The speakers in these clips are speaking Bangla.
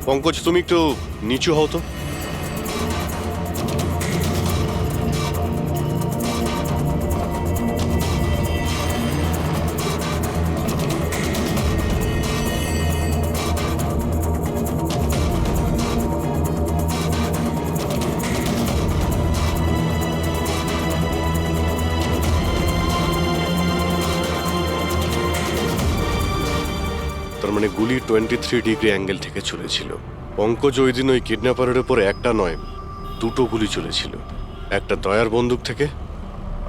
পঙ্কজ, তুমি একটু নিচু হও তো। তার মানে গুলি 23 ডিগ্রি অ্যাঙ্গেল থেকে চলেছিল। পঙ্কজ ওই দিন ওই কিডন্যাপারের উপর একটা নয়, দুটো গুলি চলেছিল। একটা দয়ার বন্দুক থেকে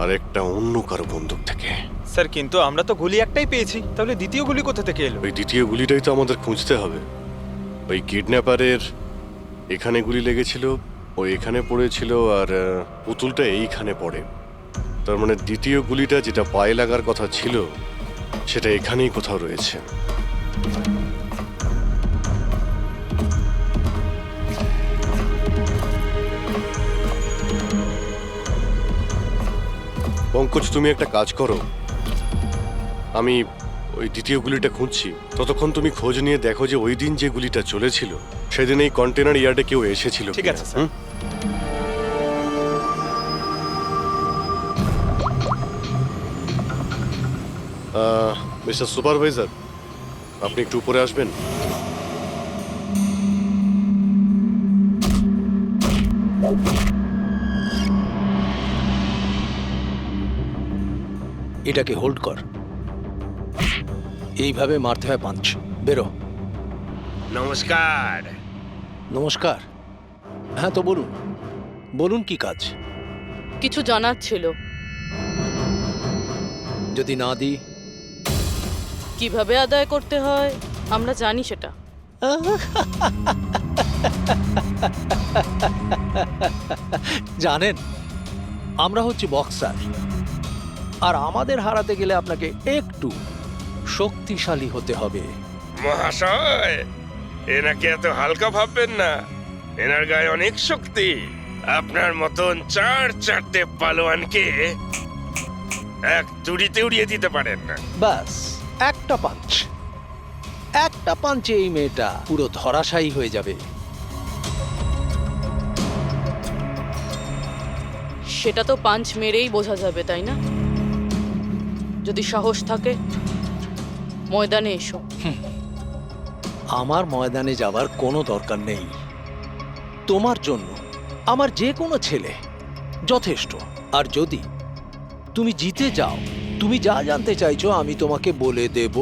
আর একটা অন্য কারো বন্দুক থেকে। স্যার কিন্তু আমরা তো গুলি একটাই পেয়েছি, তাহলে দ্বিতীয় গুলি কোথা থেকে এলো? ওই দ্বিতীয় গুলিটাই তো আমাদের খুঁজতে হবে। ওই কিডন্যাপারের এখানে গুলি লেগেছিল, ও এখানে পড়েছিল, আর পুতুলটা এইখানে পড়ে। তার মানে দ্বিতীয় গুলিটা যেটা পায়ে লাগার কথা ছিল সেটা এখানেই কোথাও রয়েছে। পঙ্কজ, তুমি একটা কাজ করো, আমি ওই দ্বিতীয় গুলিটা খুঁজছি, ততক্ষণ তুমি খোঁজ নিয়ে দেখো যে ওই দিন যে গুলিটা চলেছিল সেদিন এই কন্টেনার ইয়ার্ডে কেউ এসেছিল। ঠিক আছে স্যার। মিস্টার সুপারভাইজার, আপনি একটু উপরে আসবেন। এটাকে হোল্ড কর। এইভাবে মারতে হয় পাঞ্চ। বেরো। নমস্কার। নমস্কার। হ্যাঁ তো বলুন, বলুন কি কাজ? কিছু জানার ছিল। যদি না দিই? কিভাবে আদায় করতে হয় আমরা জানি সেটা। জানেন, আমরা হচ্ছে বক্সার, আর আমাদের হারাতে গেলে আপনাকে একটু শক্তিশালী হতে হবে। মহাশয়, এনাকে এত হালকা ভাববেন না, এনার গায়ে অনেক শক্তি। আপনার মতন চারটে পালোয়ানকে এক তুড়িতে উড়িয়ে দিতে পারেন না। ব্যাস একটা পাঞ্চ, একটা পাঞ্চে এই মেয়েটা পুরো ধরাশায়ী হয়ে যাবে। সেটা তো পাঞ্চ মেরেই বোঝা যাবে, তাই না? যদি সাহস থাকে ময়দানে এসো। আমার ময়দানে যাবার কোনো দরকার নেই। তোমার জন্য আমার যে কোনো ছেলে যথেষ্ট। আর যদি তুমি জিতে যাও, তুমি যা জানতে চাইছো আমি তোমাকে বলে দেব।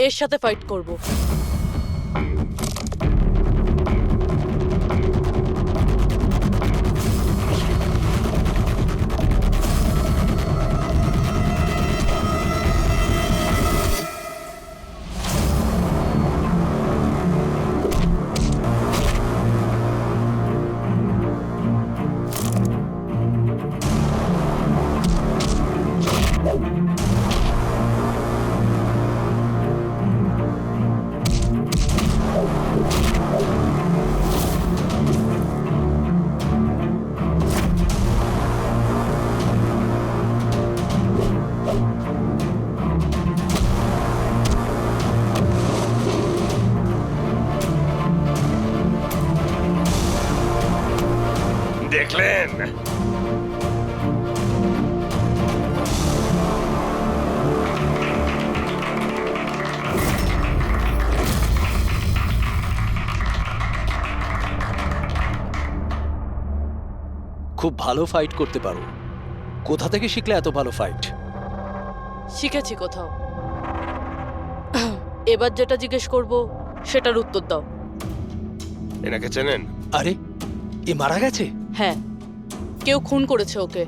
এর সাথে ফাইট করব। দেখলেন? খুব ভালো ফাইট করতে পারো। কোথা থেকে শিখলে এত ভালো ফাইট? শিখেছি কোথাও। এবার যেটা জিজ্ঞেস করব সেটার উত্তর দাও। এনাকে চেনেন? আরে, এ মারা গেছে? হ্যাঁ, কেউ খুন করেছে ওকে।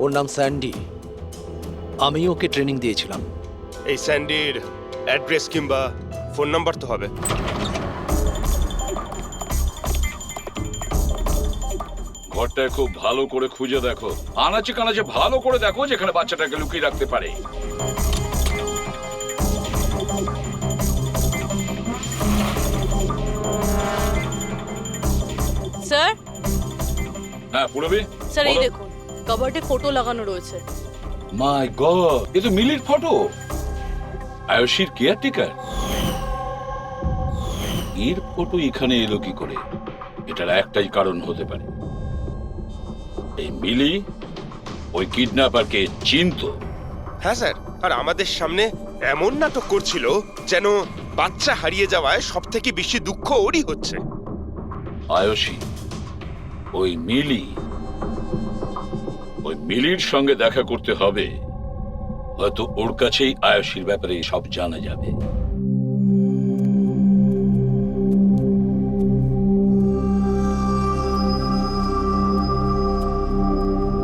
ওর নাম স্যান্ডি। আমি ওকে ট্রেনিং দিয়েছিলাম। এই স্যান্ডির অ্যাড্রেস কিংবা ফোন নাম্বার তো হবে। ঘরটায় খুব ভালো করে খুঁজে দেখো, আনাচে কানাচে ভালো করে দেখো যেখানে বাচ্চাটাকে লুকিয়ে রাখতে পারে। স্যার হ্যাঁ পুরবি, স্যার এই বলো। দেখুন কাবার্ডে ফটো লাগানো রয়েছে। মাই গড, এ তো মিলির ফটো, আয়ুষীর কেয়ারটেকার। এর ফটো এখানে এলো কি করে? এটার একটাই কারণ হতে পারে, এই মিলি ওই কিডন্যাপারকে চিনতো। হ্যাঁ স্যার, আর আমাদের সামনে এমন নাটক করছিল যেন বাচ্চা হারিয়ে যাওয়ায় সব থেকে বেশি দুঃখ ওরই হচ্ছে। আয়ুষী, ওই মিলির সঙ্গে দেখা করতে হবে, হয়তো ওর কাছেই আয়ুষীর ব্যাপারে সব জানা যাবে।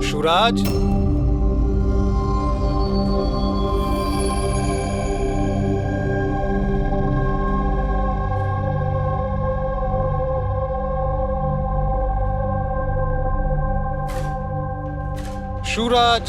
সুরাজ, সুরাজ,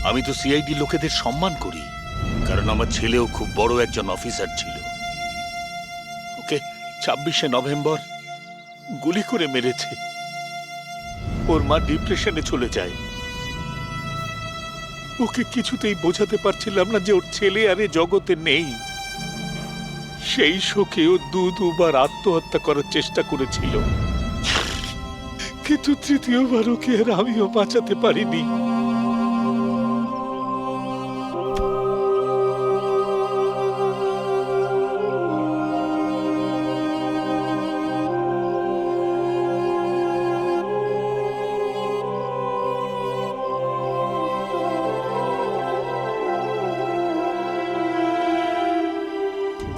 আমি তো সিআইডি লোকেদের সম্মান করি, কারণ আমার ছেলেও খুব বড় একজন অফিসার ছিল। ওকে 26শে নভেম্বর গুলি করে মেরেছে। ওর মা ডিপ্রেশনে চলে যায়। ওকে কিছুতেই বোঝাতে পারছিলাম না যে ওর ছেলে আর এ জগতে নেই। সেই শোকে ও দুবার আত্মহত্যা করার চেষ্টা করেছিল, কিন্তু তৃতীয়বার ওকে আর আমিও বাঁচাতে পারিনি।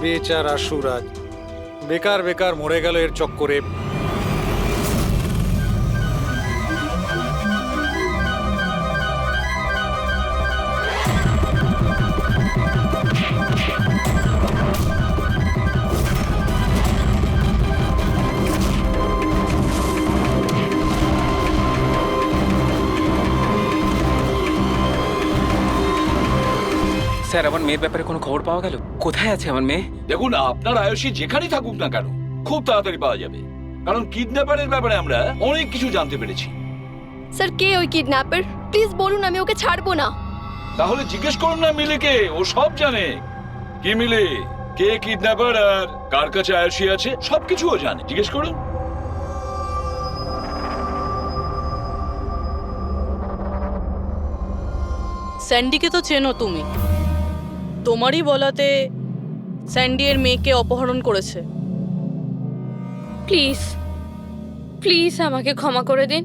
বেচারা সুরাজ বেকার বেকার মরে গেল এর চক্করে। স্যার, আমার মেয়ের ব্যাপারে কোনো খবর পাওয়া গেল? কোথায় আছে আমার মেয়ে? দেখুন, আপনার আয়ুষী যেখানেই থাকুক না কেন খুব তাড়াতাড়ি পাওয়া যাবে, কারণ কিডন্যাপারের ব্যাপারে আমরা অনেক কিছু জানতে পেরেছি। স্যার, কে ওই কিডন্যাপার? প্লিজ বলুন, আমি ওকে ছাড়বো না। তাহলে জিজ্ঞেস করুন না মিলিকে, ও সব জানে। কি মিলি, কে কিডন্যাপার আর কার কাছে আয়ুষী আছে সবকিছু ও জানে, জিজ্ঞেস করুন। স্যান্ডিকে তো চেনো তুমি, তোমারই বলাতে স্যান্ডি এর মেয়েকে অপহরণ করেছে। প্লিজ প্লিজ আমাকে ক্ষমা করে দিন,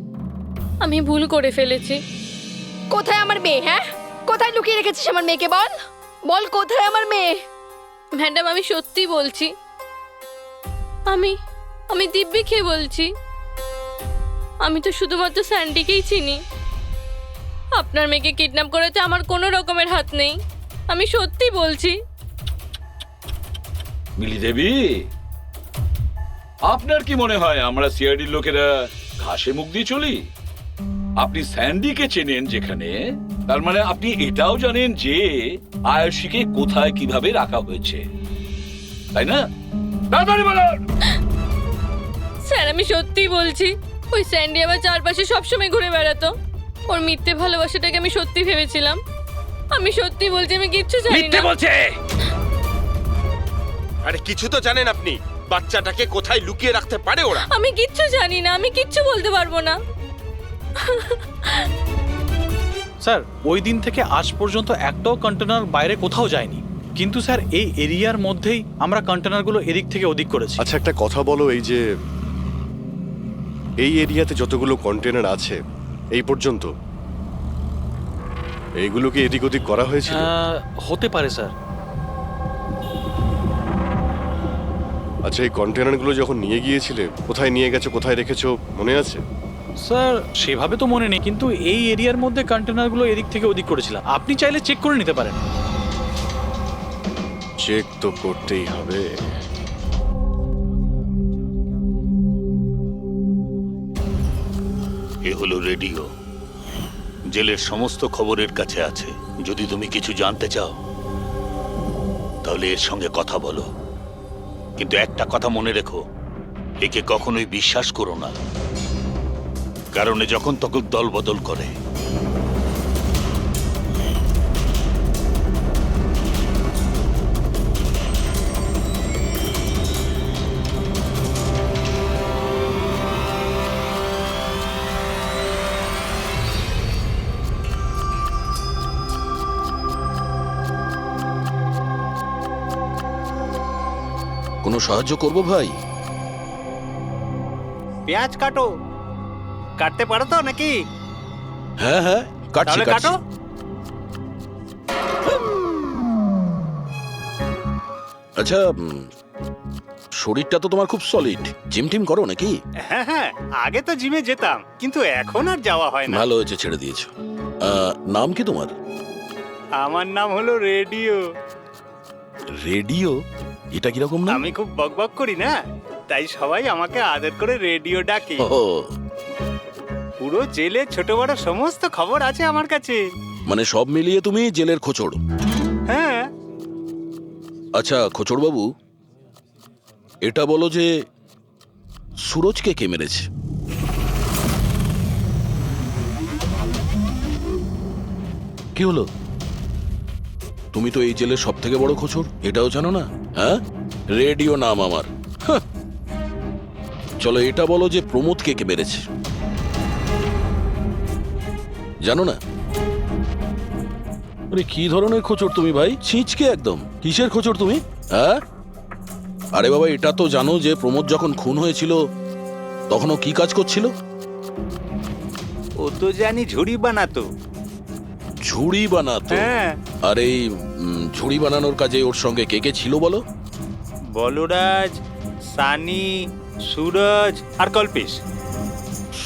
আমি ভুল করে ফেলেছি। কোথায় আমার মেয়ে? হ্যাঁ, কোথায় লুকিয়ে রেখেছিস আমার মেয়েকে? বল বল, কোথায় আমার মেয়ে? ম্যাডাম, আমি সত্যি বলছি, আমি দিব্যিকে বলছি। আমি তো শুধুমাত্র স্যান্ডিকেই চিনি। আপনার মেয়েকে কিডন্যাপ করাতে আমার কোনো রকমের হাত নেই, আমি সত্যি বলছি। মিলি দেবী, আপনার কি মনে হয় আমরা সিআইডির লোকেরা ঘাসে মুখ দিয়ে চলি? আপনি স্যান্ডিকে চেনেন যেখানে, তার মানে আপনি এটাও জানেন যে আয়ুষীকে কোথায় কিভাবে রাখা হয়েছে, তাই না? তাড়াতাড়ি বলুন। স্যার আমি সত্যিই বলছি, ওই স্যান্ডি আমার চারপাশে সবসময় ঘুরে বেড়াতো। ওর মিথ্যে ভালোবাসাটাকে আমি সত্যি ভেবেছিলাম। আমি সত্যি বলছি, আমি কিচ্ছু জানি মিথ্যে না। বলছে। আরে কিছু তো জানেন আপনি, বাচ্চাটাকে কোথায় লুকিয়ে রাখতে পারে ওরা? আমি কিচ্ছু জানি না, আমি কিচ্ছু বলতে পারবো না। স্যার ওই দিন থেকে আজ পর্যন্ত একটাও কন্টেনার বাইরে কোথাও যায়নি, কিন্তু স্যার এই এরিয়ার মধ্যেই আমরা কন্টেনারগুলো এদিক থেকে ওদিক করেছি। আচ্ছা একটা কথা বলো, এই যে এই এরিয়াতে যতগুলো কন্টেনার আছে এই পর্যন্ত, এইগুলোকে এদিক ওদিক করা হয়েছিল? হতে পারে স্যার। আচ্ছা এই কন্টেনারগুলো যখন নিয়ে গিয়েছিলে, কোথায় নিয়ে গেছো, কোথায় রেখেছো মনে আছে? স্যার সেভাবে তো মনে নেই, কিন্তু এই এরিয়ার মধ্যে কন্টেনারগুলো এদিক থেকে ওদিক করেছিলাম। আপনি চাইলে চেক করে নিতে পারেন। চেক তো করতেই হবে। এ হলো রেডিও, জেলের সমস্ত খবরের কাছে আছে। যদি তুমি কিছু জানতে চাও তাহলে এর সঙ্গে কথা বলো, কিন্তু একটা কথা মনে রেখো, একে কখনোই বিশ্বাস করো না, কারণ এ যখন তখন দল বদল করে। কোনো সাহায্য করব ভাই? পেঁয়াজ কাটো, কাটতে পারো তো নাকি? হ্যাঁ হ্যাঁ, কাটছি তাহলে কাটছি। কাটো। আচ্ছা, শরীরটা তো তোমার খুব সলিড। জিম টিম করো নাকি? হ্যাঁ হ্যাঁ, আগে তো জিমে যেতাম, কিন্তু এখন আর যাওয়া হয় না। ভালো হয়েছে ছেড়ে দিয়েছো। নাম কি তোমার? আমার নাম হলো রেডিও। রেডিও? এটা কিরকম নাম? আমি খুব বকবক করি না, তাই সবাই আমাকে আদর করে রেডিও ডাকে। ও, পুরো জেলে ছোট বড় সমস্ত খবর আছে আমার কাছে। মানে সব মিলিয়ে তুমি জেলের খোঁচড়। হ্যাঁ। আচ্ছা খোঁচড় বাবু, এটা বলো যে সুরজকে কে মেরেছে? কি হলো? তুমি তো এই জেলের সব থেকে বড় খোঁচড়, এটাও জানো না? হ্যাঁ, রেডিও নাম আমার। হাহ। চলো এটা বলো যে প্রমোদকে কে মেরেছে? জানো না? আরে কি ধরনের খোঁচড় তুমি ভাই, ছিঁচকে একদম। কিসের খোঁচড় তুমি? হ্যাঁ, আরে বাবা এটা তো জানো যে প্রমোদ যখন খুন হয়েছিল তখন ও কি কাজ করছিল? ও তো জানি ঝুড়ি বানাতো। ঝুড়ি বানাতো? হ্যাঁ। আর এই ঝুড়ি বানানোর কাজে ওর সঙ্গে কে কে ছিল বলো? বলরাজ, সানি, সুরজ আর কল্পেশ।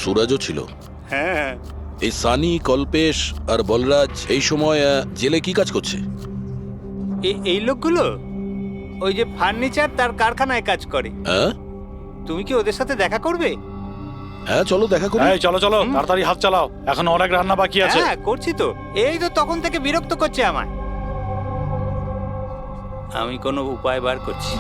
সুরাজও ছিল? হ্যাঁ। এই সানি, কল্পেশ আর বলরাজ এই সময় জেলে কি কাজ করছে? এই লোকগুলো ওই যে ফার্নিচার তার কারখানায় কাজ করে। হ্যাঁ, তুমি কি ওদের সাথে দেখা করবে? হ্যাঁ চলো দেখা করি। চলো চলো, তাড়াতাড়ি হাত চালাও, এখন অনেক রান্না বাকি আছে। হ্যাঁ করছি তো, এই তো তখন থেকে বিরক্ত করছে আমায়। আমি কোনো উপায় বার করছি।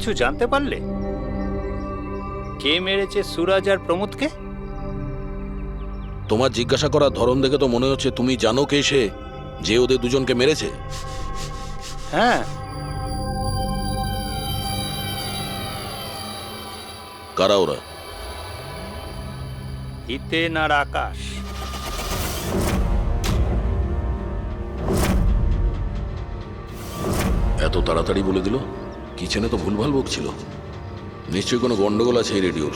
কিছু জানতে পারলে কে মেরেছে সুরজ আর প্রমোদকে? তোমার জিজ্ঞাসা করার ধরন দেখে তো মনে হচ্ছে তুমি জানো কে সে, যে ওদের দুজনকে মেরেছে? হ্যাঁ, কারা ওরা? হিতেন আর আকাশ। এত তাড়াতাড়ি বলে দিল? কিচেনে তো ভুলভাল বকছিল। নিশ্চয়ই কোনো গন্ডগোল আছে এই রেডিওর।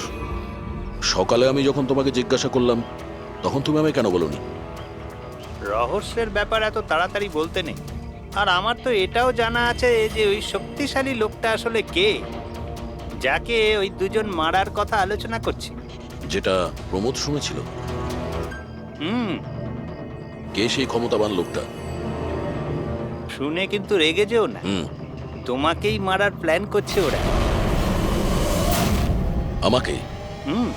সকালে আমি যখন তোমাকে জিজ্ঞাসা করলাম তখন তুমি আমায় কেন বলনি? রহস্যের ব্যাপার এত তাড়াতাড়ি বলতে নেই। আর আমার তো এটাও জানা আছে যে ওই শক্তিশালী লোকটা আসলে কে, যাকে ওই দুজন মারার কথা আলোচনা করছি। যেটা প্রমোদ শুনেছিল। হুম, কে সেই ক্ষমতাবান লোকটা? শুনে কিন্তু রেগে যেও না। তোমাকেই মারার প্ল্যান করছে ওরা। আমাকে? হুম,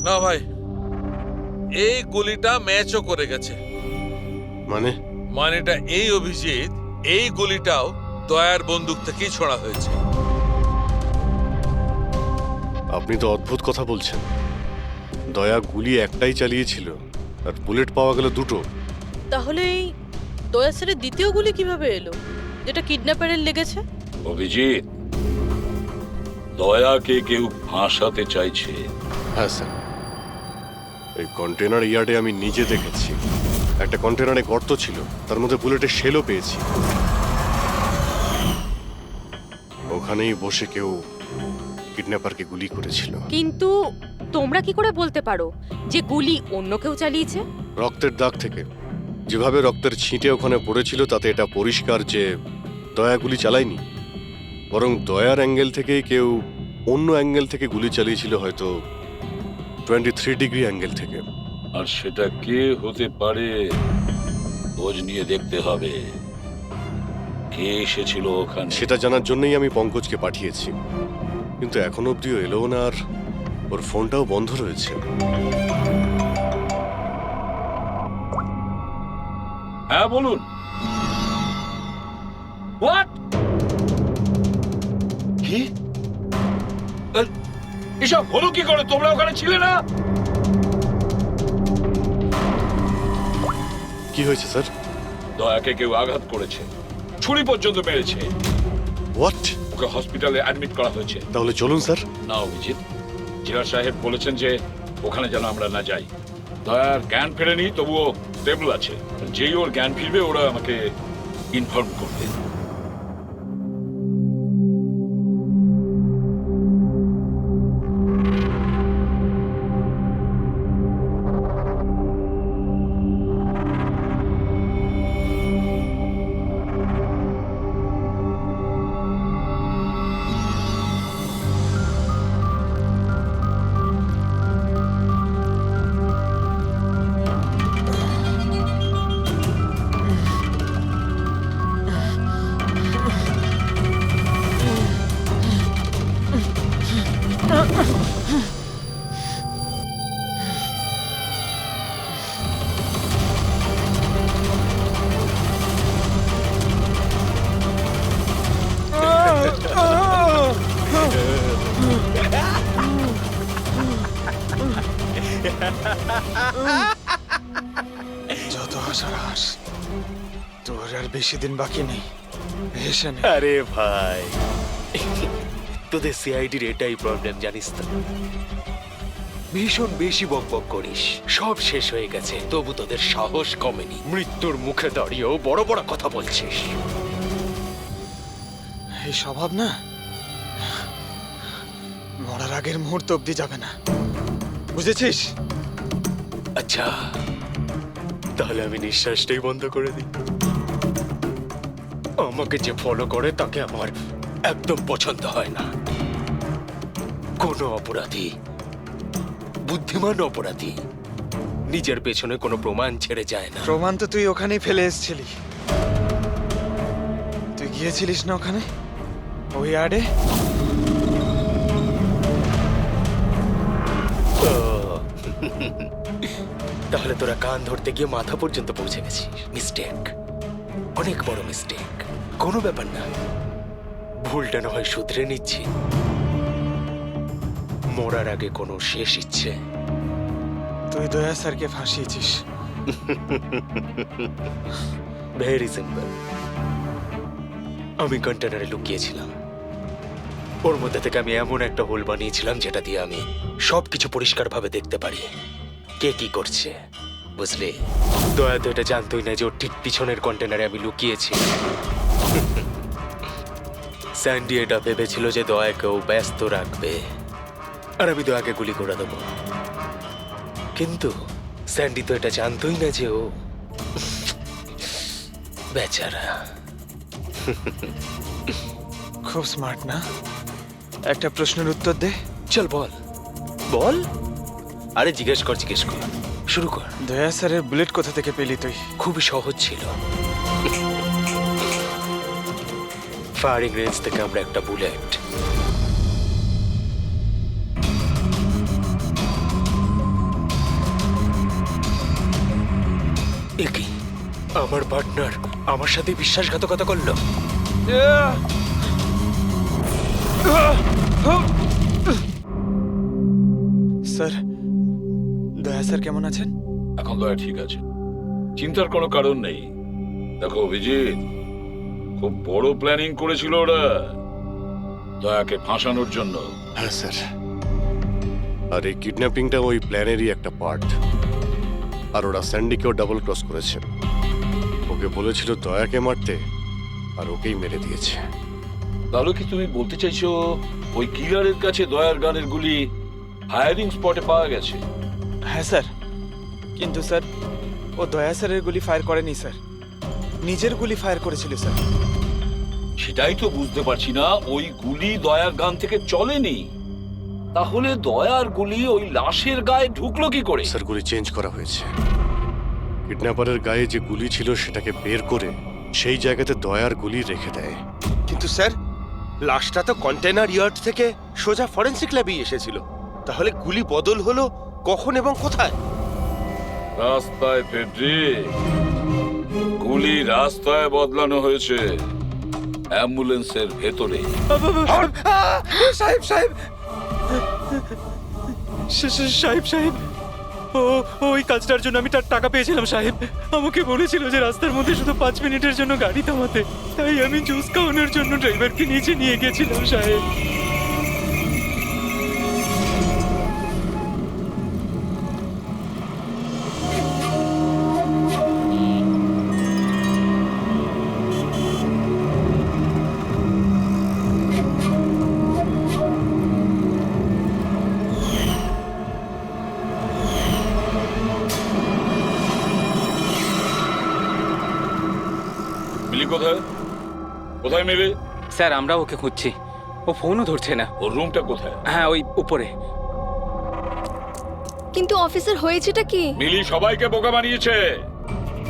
না ভাই, এই গুলিটা ম্যাচও করে গেছে। মানে? মানেটা এই অভিজিৎ, এই গুলিটাও দয়ার বন্দুক থেকেই ছোড়া হয়েছে। আপনি তো অদ্ভুত কথা বলছেন। দয়া গুলি একটাই চালিয়েছিল আর বুলেট পাওয়া গেল দুটো। তাহলে এই দয়া স্যারের দ্বিতীয় গুলি কিভাবে এলো, যেটা কিডন্যাপারের লেগেছে? অভিজিৎ, দয়াকে কেউ ফাঁসাতে চাইছে। হ্যাঁ স্যার, এই কন্টেনার ইয়ার্ডে আমি নিজে দেখেছি। একটা কন্টেনারে গর্ত ছিল, তার মধ্যে বুলেটের শেলও পেয়েছি। ওখানেই বসে কেউ কিডন্যাপারকে গুলি করেছিল। কিন্তু তোমরা কি করে বলতে পারো যে গুলি অন্য কেউ চালিয়েছে? রক্তের দাগ থেকে যেভাবে রক্তের ছিটে ওখানে পড়েছিল তাতে এটা পরিষ্কার যে দয়া গুলি চালায়নি, বরং দয়ার অ্যাঙ্গেল থেকে কেউ অন্য অ্যাঙ্গেল থেকে গুলি চালিয়েছিল, হয়তো 23 ডিগ্রি অ্যাঙ্গেল থেকে। আর সেটা কে হতে পারে খোঁজ নিয়ে দেখতে হবে। কে এসেছিল ওখানে সেটা জানার জন্যই আমি পঙ্কজকে পাঠিয়েছি, কিন্তু এখনো অব্দিও এলো না, আর ওর ফোনটাও বন্ধ রয়েছে। হ্যাঁ বলুন। হোয়াট? কি? এসব হলো কি করে? তোমরা ওখানে ছিলে না? কি হয়েছে স্যার? দয়াকে কেউ আঘাত করেছে, ছুরি পর্যন্ত মেরেছে। হোয়াট? ওকে হসপিটালে অ্যাডমিট করা হয়েছে। তাহলে চলুন স্যার। না অভিজিৎ, জিলা সাহেব বলেছেন যে ওখানে যেন আমরা না যাই। দয়ার জ্ঞান ফেরেনি, তবুও স্টেবল আছে। যেই ওর জ্ঞান ফিরবে ওরা আমাকে ইনফর্ম করবে। যত হাসার হাস, তোর আর বেশি দিন বাকি নেই। আরে ভাই, তোদের সিআইডির এটাই প্রবলেম জানিস তো, ভীষণ বেশি বকবক করিস। সব শেষ হয়ে গেছে, তবু তোদের সাহস কমেনি। মৃত্যুর মুখে দাঁড়িয়েও বড় বড় কথা বলছিস। এই স্বভাব না মরার আগের মুহূর্ত অবধি যাবে না, বুঝেছিস? আচ্ছা, তাহলে আমি নিঃশ্বাসটাই বন্ধ করে দিই। আমাকে যে ফলো করে তাকে আমার একদম পছন্দ হয় না। কোনো অপরাধী, বুদ্ধিমান অপরাধী নিজের পেছনে কোনো প্রমাণ ছেড়ে যায় না। প্রমাণ তো তুই ওখানেই ফেলে এসেছিলি। তুই গিয়েছিলিস না ওখানে, ওই আড়ে? তাহলে তোরা কান ধরতে গিয়ে মাথা পর্যন্ত পৌঁছে গেছিস। মিস্টেক, অনেক বড় মিস্টেক। কোনো ব্যাপার না, ভুলটা না হয় শুধরে নিচ্ছি। মরার আগে কোনো শেষ ইচ্ছে? তুই দয়া স্যারকে ফাঁসিয়েছিস। Very simple. আমি কন্টেনারে লুকিয়েছিলাম, ওর মধ্যে থেকে আমি এমন একটা হোল বানিয়েছিলাম যেটা দিয়ে আমি সবকিছু পরিষ্কারভাবে দেখতে পারি, কে কি করছে। বুঝলি, দয়া তো এটা জানতোই না যে ওর ঠিক পিছনের কন্টেনারে আমি লুকিয়েছি। স্যান্ডি এটা ভেবেছিল যে দয়াকেও ব্যস্ত রাখবে আর আমি দয়াকে গুলি করে দেবো, কিন্তু স্যান্ডি তো এটা জানতোই না যে ও বেচারা। খুব স্মার্ট না? একটা প্রশ্নের উত্তর দে। চল বল বল। আরে জিজ্ঞেস কর, শুরু কর। দয়া স্যারের বুলেট কোথা থেকে পেলি তুই? খুবই সহজ ছিল। ফায়ারিং রেঞ্জ থেকে আমরা একটা বুলেট একই আমার পার্টনার আমার সাথে বিশ্বাসঘাতকতা করলো। স্যার, দয়া স্যার কেমন আছেন? এখন দয়া ঠিক আছে, চিন্তার কোনো কারণ নেই। দেখো অভিজিৎ, খুব বড় প্ল্যানিং করেছিল ওরা দয়াকে ফাঁসানোর জন্য। হ্যাঁ স্যার, আর এই কিডন্যাপিংটা ওই প্ল্যানেরই একটা পার্ট। আর ওরা স্যান্ডিকেও ডাবল ক্রস করেছে। ওকে বলেছিল দয়াকে মারতে, আর ওকেই মেরে দিয়েছে। তাহলে কি তুমি বলতে চাইছো ওই কিলারের কাছে দয়ার গানের গুলি ফায়ারিং স্পটে পাওয়া গেছে? হ্যাঁ স্যার, কিন্তু স্যার ও দয়া স্যারের গুলি ফায়ার করেনি স্যার, নিজের গুলি ফায়ার করেছিল স্যার। সেটাই তো বুঝতে পারছি না, ওই গুলি দয়ার গান থেকে চলেনি, তাহলে দয়ার গুলি ওই লাশের গায়ে ঢুকলো কি করে? স্যার, গুলি চেঞ্জ করা হয়েছে। কিডন্যাপারের গায়ে যে গুলি ছিল সেটাকে বের করে সেই জায়গাতে দয়ার গুলি রেখে দেয়। কিন্তু স্যার, লাশটা তো কন্টেনার ইয়ার্ড থেকে সোজা ফরেনসিক ল্যাবেই এসেছিল। তাহলে গুলি বদল হলো কখন এবং কোথায়? রাস্তায় ফেডরিক, গুলি রাস্তায় বদলানো হয়েছে, অ্যাম্বুলেন্সের ভেতরে। সাহেব সাহেব সাহেব সাহেব, ওই কাজটার জন্য আমি তার টাকা পেয়েছিলাম সাহেব। আমাকে বলেছিল যে রাস্তার মধ্যে শুধু 5 মিনিটের জন্য গাড়ি থামাতে, তাই আমি জুস খাওয়ানোর জন্য ড্রাইভারকে নিচে নিয়ে গেছিলাম সাহেব। মিলি কোথায়? কোথায় মিলি? স্যার আমরা ওকে খুঁজছি, ও ফোনও ধরছে না। ওর রুমটা কোথায়? হ্যাঁ, ওই উপরে। কিন্তু অফিসার হয়েছেটা কি? মিলি সবাইকে বোকা বানিয়েছে।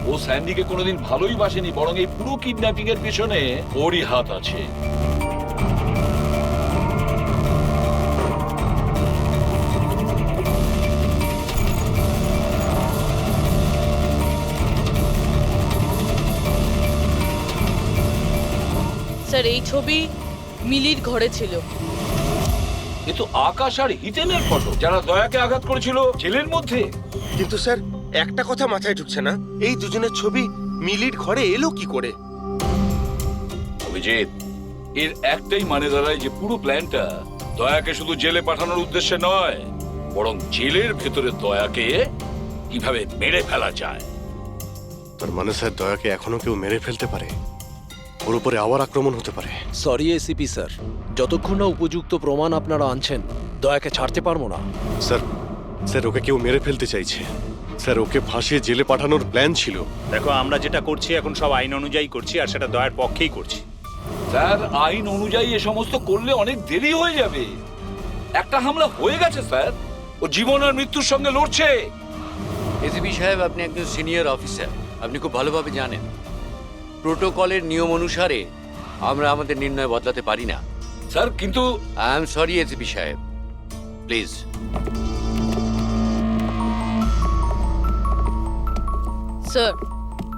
ও স্যান্ডিকে কোনোদিন ভালোই বাসেনি, বরং এই পুরো কিডন্যাপিং এর পিছনে ওরই হাত আছে। স্যার, এই ছবি মিলির ঘরে ছিল। এ তো আকাশ আর হিতেনের ফটো, যারা দয়াকে আঘাত করেছিল জেলের মধ্যে। কিন্তু স্যার, একটা কথা মাথায় ঢুকছে না, এই দুজনের ছবি মিলির ঘরে এলো কি করে? অভিজিৎ, এর একটাই মানে দাঁড়ায় যে পুরো প্ল্যানটা দয়াকে শুধু জেলে পাঠানোর উদ্দেশ্যে নয়, বরং জেলের ভেতরে দয়াকে কিভাবে মেরে ফেলা যায়। তার মানে স্যার দয়াকে এখনো কেউ মেরে ফেলতে পারে, ওর উপরে আবার আক্রমণ হতে পারে। সরি এসিপি স্যার, যতক্ষণ না উপযুক্ত প্রমাণ আপনারা আনছেন দয়াকে ছাড়তে পারবো না। স্যার স্যার ওকে কেউ মেরে ফেলতে চাইছে স্যার, ওকে ফাঁসিয়ে জেলে পাঠানোর প্ল্যান ছিল। দেখো, আমরা যেটা করছি এখন সব আইন অনুযায়ী করছি, আর সেটা দয়ার পক্ষেই করছি। স্যার, আইন অনুযায়ী এ সমস্ত করলে অনেক দেরি হয়ে যাবে। একটা হামলা হয়ে গেছে স্যার, ও জীবন আর মৃত্যুর সঙ্গে লড়ছে। এসিপি সাহেব, আপনি একজন সিনিয়র অফিসার, আপনি খুব ভালোভাবে জানেন প্রোটোকলের নিয়ম অনুসারে আমরা আমাদের নির্ণয় বদলাতে পারি না। স্যার কিন্তু আই এম সরি এসিপি সাহেব, প্লিজ। স্যার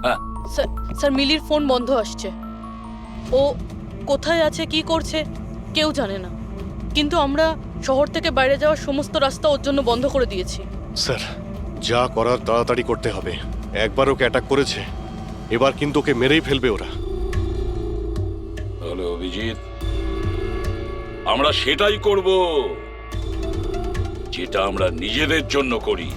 হ্যাঁ স্যার স্যার মিলির ফোন বন্ধ আসছে। ও কোথায় আছে, কি করছে কেউ জানে না, কিন্তু আমরা শহর থেকে বাইরে যাওয়ার সমস্ত রাস্তা ওর জন্য বন্ধ করে দিয়েছি। স্যার যা করার তাড়াতাড়ি করতে হবে। একবার ওকে অ্যাটাক করেছে, এবার কিন্তু ওকে মেরেই ফেলবে ওরা। তাহলে অভিজিৎ, আমরা সেটাই করব যেটা আমরা নিজেদের জন্য করি।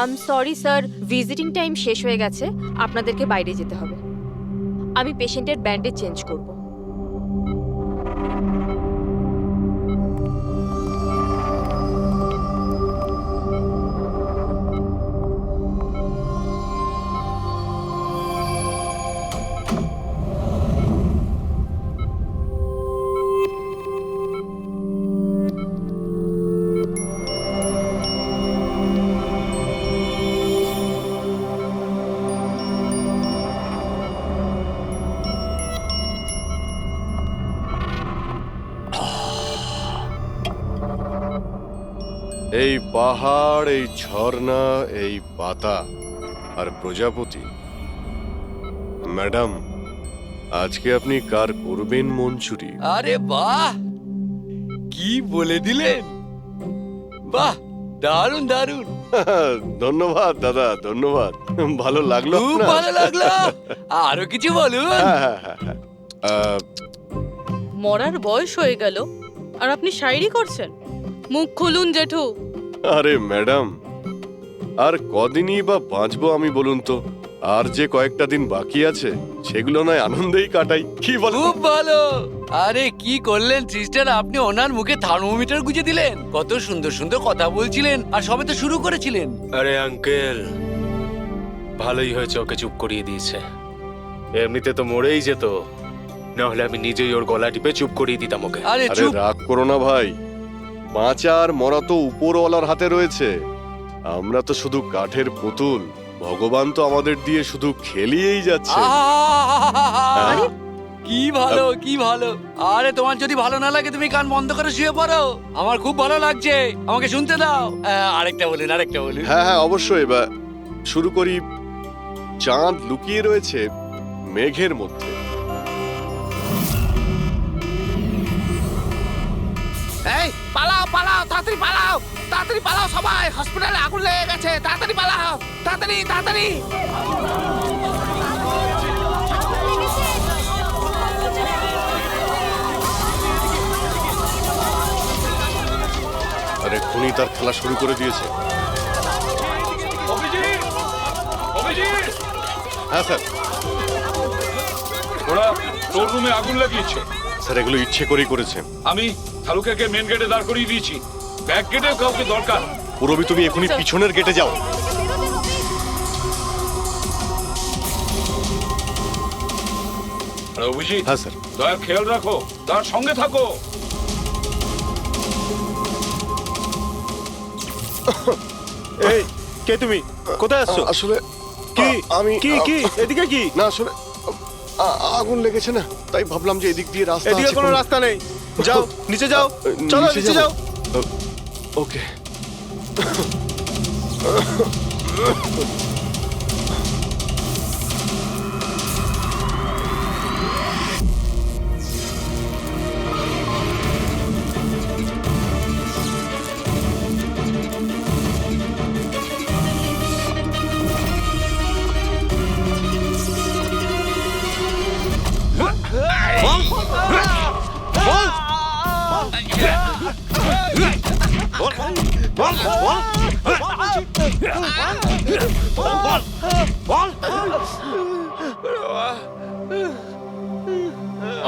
I am sorry sir, visiting time শেষ হয়ে গেছে, আপনাদেরকে বাইরে যেতে হবে। আমি পেশেন্টের ব্যান্ডেজ চেঞ্জ করব। এই পাহাড়, এই ঝর্ণা, এই পাতা আর প্রজাপতি। ম্যাডাম, আজকে আপনি কার করবেন মঞ্চুরি? আরে বাহ, কি বলে দিলেন! বাহ, দারুণ দারুণ। ধন্যবাদ দাদা, ধন্যবাদ। ভালো লাগলো খুব আপনার? ভালো লাগলো। আরো কিছু বলুন। মরার বয়স হয়ে গেল আর আপনি শায়রি করছেন? মুখ খুলুন জেঠু। আরে ম্যাডাম, আর কদিনই বা বাঁচবো আমি বলুন তো? আর যে কয়েকটা দিন বাকি আছে সেগুলো নয় আনন্দেই কাটাই, কি বল? খুব ভালো। আরে কি করলেন সিস্টার, আপনি ওনার মুখে থার্মোমিটার গুঁজে দিলেন। কত সুন্দর সুন্দর কথা বলছিলেন আর সবে তো শুরু করেছিলেন। আরে আঙ্কেল, ভালোই হয়েছে ওকে চুপ করিয়ে দিয়েছে। এমনিতে তো মরেই যেত, নাহলে আমি নিজেই ওর গলা টিপে চুপ করিয়ে দিতাম ওকে। আরে আরে চুপ। রাগ করো না ভাই, বাঁচা আর মরা তো উপরওয়ালার হাতে রয়েছে। আমরা তো শুধু কাঠের পুতুল, ভগবান তো আমাদের দিয়ে শুধু খেলিয়েই যাচ্ছে। আরে কি ভালো, কি ভালো। আরে তোমার যদি ভালো না লাগে তুমি কান বন্ধ করে শুয়ে পড়ো, আমার খুব ভালো লাগছে, আমাকে শুনতে দাও। আরেকটা বলুন, আরেকটা বলুন। হ্যাঁ হ্যাঁ অবশ্যই, এবার শুরু করি। চাঁদ লুকিয়ে রয়েছে মেঘের মধ্যে। এই পালাও পালাও, তাড়াতাড়ি পালাও, তাড়াতাড়ি পালাও সবাই, হসপিটালে আগুন লেগে গেছে, তাড়াতাড়ি পালাও, তাড়াতাড়ি তাড়াতাড়ি। আরে খুনি তার খেলা শুরু করে দিয়েছে। হ্যাঁ স্যার। ওরা তোর রুমে আগুন লাগিয়েছে। স্যার এগুলো ইচ্ছে করেই করেছে। আমি শালুকাকে মেন গেটে দাঁড় করিয়ে দিয়েছি, ব্যাক গেটেও কাউকে দরকার। পুরবি তুমি এখনই পিছনের গেটে যাও। আরে অভিজিৎ, হ্যাঁ স্যার। দয়ার খেয়াল রাখো, তার সঙ্গে থাকো। এই কে তুমি? কোথায় আসছো? আসলে কি আমি কি কি এদিকে কি? না আসলে আগুন লেগেছে না, তাই ভাবলাম যে এদিক দিয়ে রাস্তা এদিকে আছে কোনো রাস্তা নেই, যাও নিচে যাও, চলো নিচে যাও। ওকে।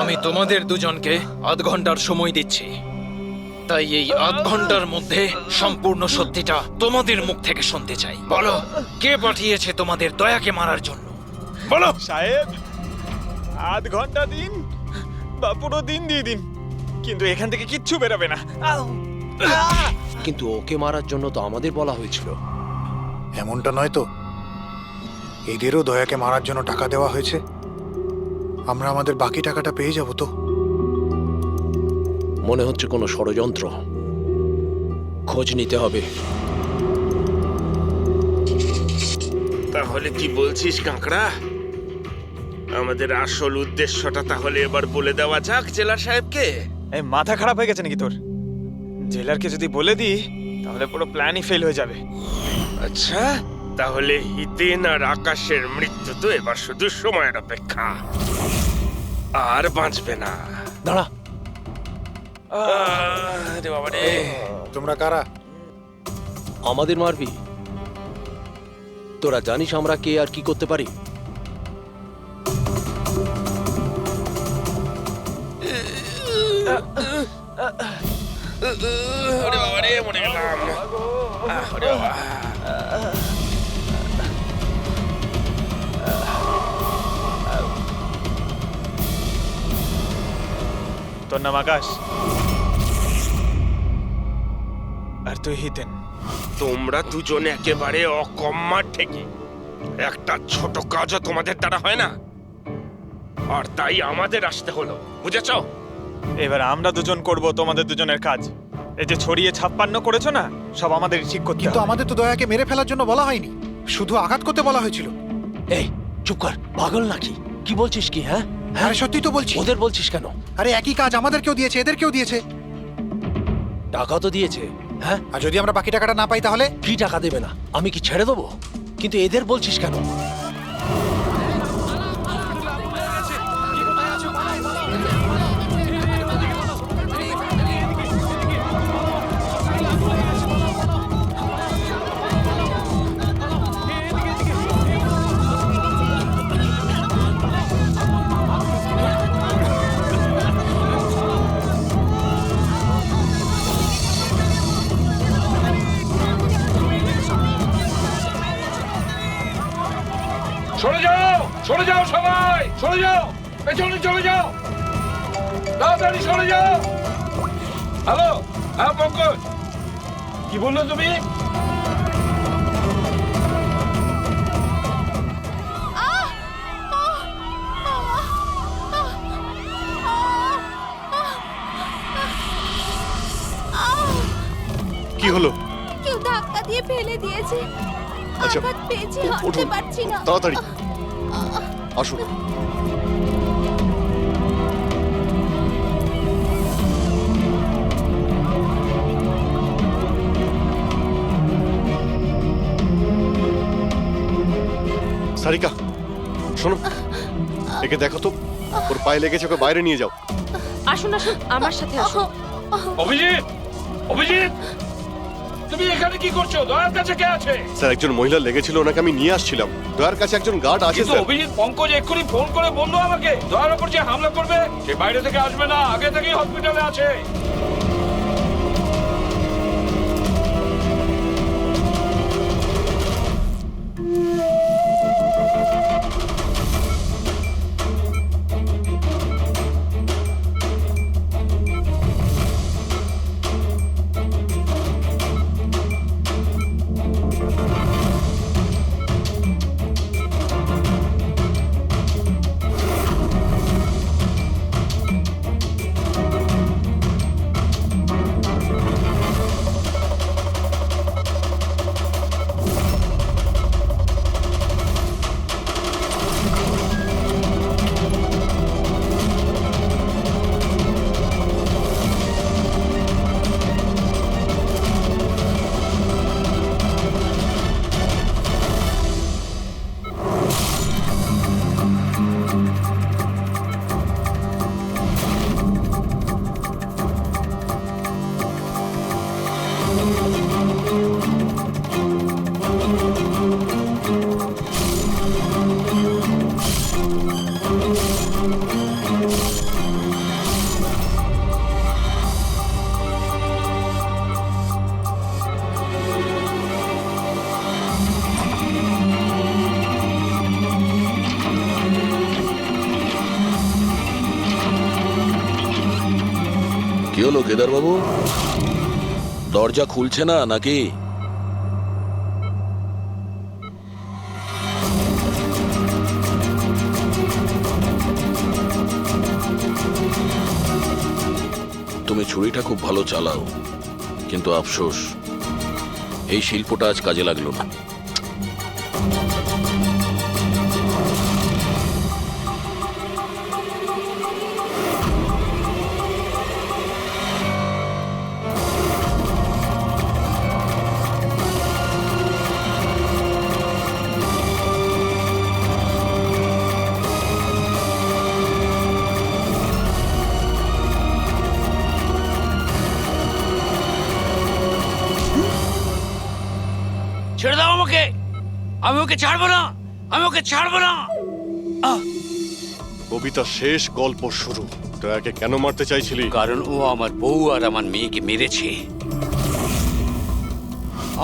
আমি তোমাদের দুজনকে আধ ঘন্টার সময় দিচ্ছি, তাই এই আধ ঘন্টার মধ্যে সম্পূর্ণ সত্যিটা তোমাদের মুখ থেকে শুনতে চাই। বলো, কে পাঠিয়েছে তোমাদের দয়াকে মারার জন্য? বলো। সাহেব, আধ ঘন্টা দিন বা পুরো দিন দিয়ে দিন, কিন্তু এখান থেকে কিচ্ছু বেরোবে না। কিন্তু ওকে মারার জন্য তো আমাদের বলা হয়েছিল। এমনটা নয় তো, এদেরও দয়াকে মারার জন্য টাকা দেওয়া হয়েছে। আমরা আমাদের বাকি টাকাটা পেয়ে যাব তো? মনে হচ্ছে কোনো ষড়যন্ত্র, খোঁজ নিতে হবে। তাহলে কি বলছিস কাঁকড়া? আমাদের আসল উদ্দেশ্যটা তাহলে এবার বলে দেওয়া যাক জেলার সাহেবকে। এই মাথা খারাপ হয়ে গেছে নাকি তোর? জেলারকে যদি বলে দিই তাহলে পুরো প্ল্যানই ফেল হয়ে যাবে। আচ্ছা, তাহলে হিতেন আর আকাশের মৃত্যু তো এবার শুধু সময়ের অপেক্ষা, আর বাঁচবে না। দাঁড়া, আরে বাবা রে। তোমরা কারা? আমাদের মারবি? তোরা জানিস আমরা কে আর কি করতে পারি? ওরে বাবা রে, মরে গেলাম। ওরে বাবা। তোর নাম আকাশ, আর তুই হিতেন। তোমরা দুজনে একেবারে অকম্মা ঠেকে, একটা ছোট কাজও তোমাদের দ্বারা হয় না, আর তাই আমাদের আসতে হলো, বুঝেছ? এবার আমরা দুজন করব তোমাদের দুজনের কাজ। এই যে ছড়িয়ে 56 করেছো না, সব আমাদের ঠিক করতে কিন্তু হবে। আমাদের তো দয়াকে মেরে ফেলার জন্য বলা হয়নি, শুধু আঘাত করতে বলা হয়েছিল। এই চুপ কর, পাগল নাকি? কি বলছিস কি? হ্যাঁ, আরে সত্যি তো বলছি। ওদের বলছিস কেন? আরে একই কাজ আমাদেরকেও দিয়েছে, এদেরকেও দিয়েছে। টাকা তো দিয়েছে, হ্যাঁ? আর যদি আমরা বাকি টাকাটা না পাই তাহলে? কি টাকা দেবে না? আমি কি ছেড়ে দেবো? কিন্তু এদের বলছিস কেন? সরে যাও, সরে যাও সবাই, সরে যাও, পেছনে চলে যাও, তাড়াতাড়ি সরে যাও। হ্যালো, হ্যাঁ পঙ্কজ, কি বললো তুমি? কি হলো? কেউ ধাক্কা দিয়ে ফেলে দিয়েছে। আচ্ছা, আঘাত পেয়েছি, হাঁটতে উঠুন পারছি না। তাড়াতাড়ি আসুন। সারিকা, শোনো, একে দেখো তো, ওর পায়ে লেগেছে, ওকে বাইরে নিয়ে যাও। আসুন আসুন, আমার সাথে আসুন। অভিজিৎ, অভিজিৎ, তুমি এখানে কি করছো? দয়ার কাছে কে আছে? স্যার, একজন মহিলা লেগেছিল, ওনাকে আমি নিয়ে আসছিলাম। দয়ার কাছে একজন গার্ড আছে কিন্তু স্যার। অভিজিৎ, পঙ্কজ এক্ষুনি ফোন করে বললো আমাকে দয়ার উপর যে হামলা করবে সে বাইরে থেকে আসবে না, আগে থেকেই হসপিটালে আছে। কি হলো কেদার বাবু, দরজা খুলছে না নাকি? তুমি ছুরিটা খুব ভালো চালাও, কিন্তু আফসোস এই শিল্পটা আজ কাজে লাগলো না। ছেড়ে দাও আমাকে, আমি ওকে ছাড়বো না, আমি ওকে ছাড়বো না। কবিতা শেষ, গল্প শুরু। দয়াকে কেন মারতে চাইছিলি? কারণ ও আমার বউ আর আমার মেয়েকে মেরেছে।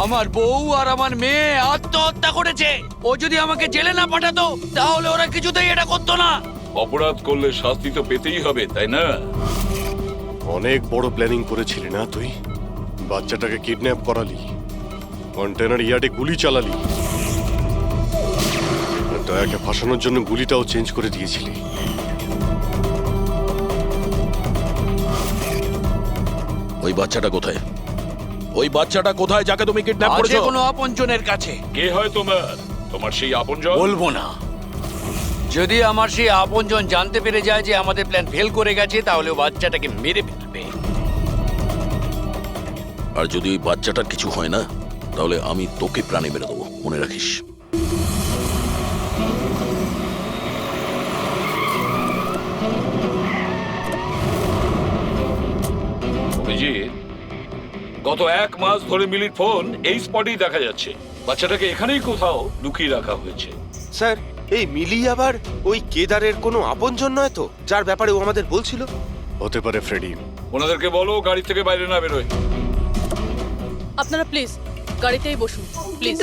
আমার বউ আর আমার মেয়ে আত্মহত্যা করেছে। ও যদি আমাকে জেলে না পাঠাতো তাহলে ওরা কিছুতেই এটা করতো না। অপরাধ করলে শাস্তি তো পেতেই হবে, তাই না? অনেক বড় প্ল্যানিং করেছিলি না তুই? বাচ্চাটাকে কিডন্যাপ করালি, কন্টেনার ইয়ার্ডে গুলি চালালি, আর দয়াকে ফাঁসানোর জন্য গুলিটাও চেঞ্জ করে দিয়েছিলি। ওই বাচ্চাটা কোথায়? ওই বাচ্চাটা কোথায় যাকে তুমি কিডন্যাপ আছে করেছো? কোনো আপনজনের কাছে। কে হয় তোমার সেই আপনজন? বলবো না। যদি আমার সেই আপনজন জানতে পেরে যায় যে আমাদের প্ল্যান ফেল করে গেছে তাহলে ও বাচ্চাটাকে মেরে ফেলবে। আর যদি ওই বাচ্চাটার কিছু হয় না তাহলে আমি তোকে প্রাণে মেরে দেবো, মনে রাখিস। অভিজিৎ, গত 1 মাস ধরে মিলির ফোন এই স্পটেই দেখা যাচ্ছে। বাচ্চাটাকে এখানেই কোথাও লুকিয়ে রাখা হয়েছে। স্যার, এই মিলি আবার ওই কেদারের কোনো আপনজন নয় তো, যার ব্যাপারে ও আমাদের বলছিল? হতে পারে ফ্রেডি। ওনাদেরকে বলো গাড়ি থেকে বাইরে না বেরোয়। আপনারা প্লিজ গাড়িতেই বসুন প্লিজ।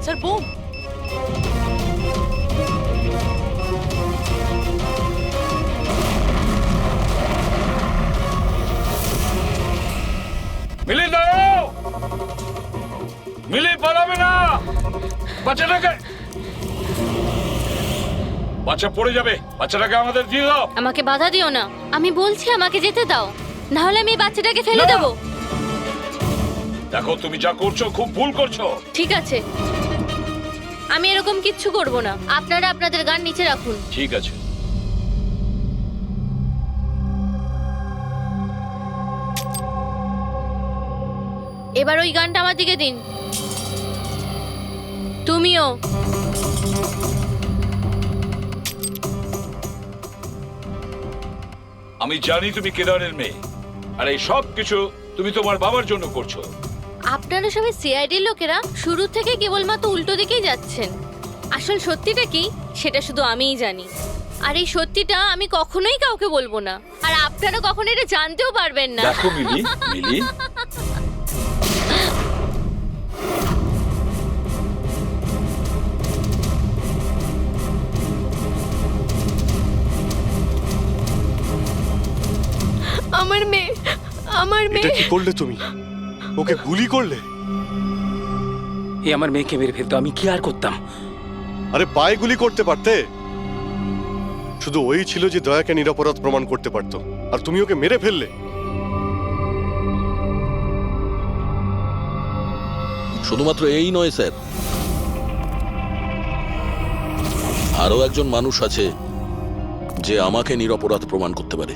Sir bomb. মিলি দাও, মিলি পালাবে না। বাচ্চাটাকে, বাচ্চা পড়ে যাবে। বাচ্চাটাকে আমাদের দিয়ে দাও। আমাকে বাধা দিও না, আমি বলছি আমাকে যেতে দাও, না হলে আমি বাচ্চাটাকে ফেলে দেবো। দেখো তুমি যা করছো খুব ভুল করছো। ঠিক আছে, আমি এরকম কিচ্ছু করব না। আপনারা আপনাদের গান নিচে রাখুন। ঠিক আছে। এবার ওই গানটা আমার দিকে দিন। তুমিও। আমি জানি তুমি কেদারের মেয়ে, আর এই সব কিছু তুমি তোমার বাবার জন্য করছো। আপনারা সবাই সিআইডির লোকেরা শুরু থেকে কেবলমাত্র উল্টো দিকেই যাচ্ছেন। আসল সত্যিটা কি সেটা শুধু আমিই জানি, আর এই সত্যিটা আমি কখনোই কাউকে বলবো না, আর আপনারা কখনো এটা জানতেও পারবেন না। দেখো মিলি, মিলি আমার মেয়ে, আমার এটা মেয়ে কি করলে তুমি? ওকে গুলি করলে? এ আমার মেয়েকে মেরে ফেলতো, আমি কি আর করতাম? আরে পায়ে গুলি করতে পারতে। শুধু ওই ছিল যে দয়াকে নিরপরাধ প্রমাণ করতে পারতো, আর তুমি ওকে মেরে ফেললে। শুধুমাত্র এই নয় স্যার, আরো একজন মানুষ আছে যে আমাকে নিরপরাধ প্রমাণ করতে পারে।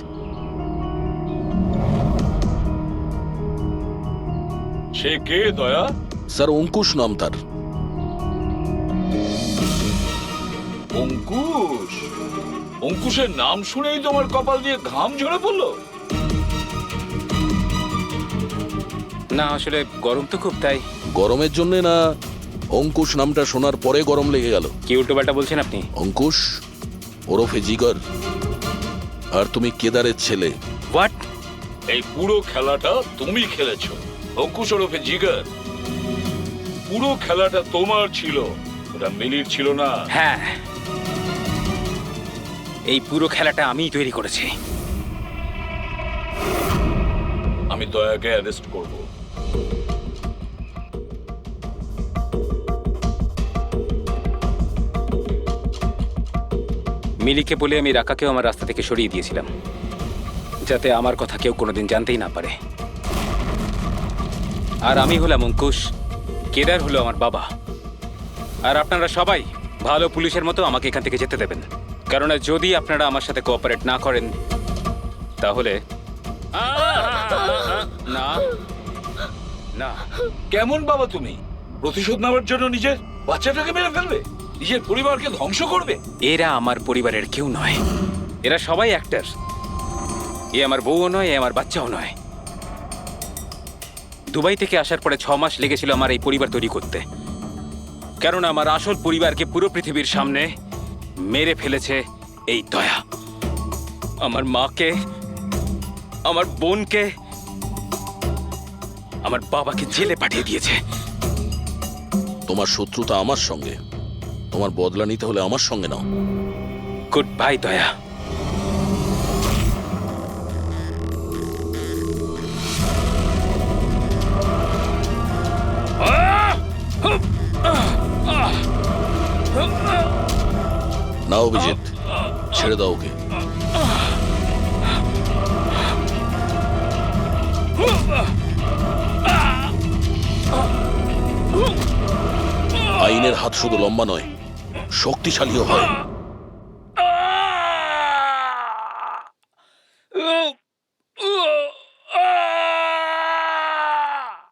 সে কে দয়া? স্যার অঙ্কুশ নাম তার। অঙ্কুশ? অঙ্কুশের নাম শুনেই তোমার কপাল দিয়ে ঘাম ঝরে পড়লো? না আসলে গরম তো খুব, তাই। গরমের জন্য না, অঙ্কুশ নামটা শোনার পরে গরম লেগে গেল। কি উল্টোপাল্টা বলছেন আপনি? অঙ্কুশ ওরফে জিগর, আর তুমি কেদারের ছেলে। হোয়াট? এই পুরো খেলাটা তুমি খেলেছো। অঙ্কুশ ওরফে জিগার, পুরো খেলাটা তোমার ছিল, ওটা মিলির ছিল না। হ্যাঁ, এই পুরো খেলাটা আমিই তৈরি করেছি। আমি দয়াকে অ্যারেস্ট করব। মিলিকে বলে আমি রাকাকেও আমার রাস্তা থেকে সরিয়ে দিয়েছিলাম, যাতে আমার কথা কেউ কোনোদিন জানতেই না পারে। আর আমি হলাম অঙ্কুশ, কেদার হলো আমার বাবা। আর আপনারা সবাই ভালো পুলিশের মতো আমাকে এখান থেকে যেতে দেবেন, কারণ যদি আপনারা আমার সাথে কোঅপারেট না করেন তাহলে না না। কেমন বাবা তুমি? প্রতিশোধ নেওয়ার জন্য নিজের বাচ্চাটাকে মেরে ফেলবে? নিজের পরিবারকে ধ্বংস করবে? এরা আমার পরিবারের কেউ নয়, এরা সবাই অ্যাক্টর। এ আমার বউও নয়, এ আমার বাচ্চাও নয়। দুবাই থেকে আসার পরে 6 মাস লেগেছিল আমার এই পরিবার তৈরি করতে, কারণ আমার আসল পরিবারকে পুরো পৃথিবীর সামনে মেরে ফেলেছে এই দয়া। আমার মাকে, আমার বোনকে, আমার বাবাকে জেলে পাঠিয়ে দিয়েছে। তোমার শত্রুতা আমার সঙ্গে, তোমার বদলা নিতে হলে আমার সঙ্গে নাও। গুড বাই দয়া। না অভিজিৎ, ছেড়ে দাও ওকে। আইনের হাত শুধু লম্বা নয়, শক্তিশালীও হয়।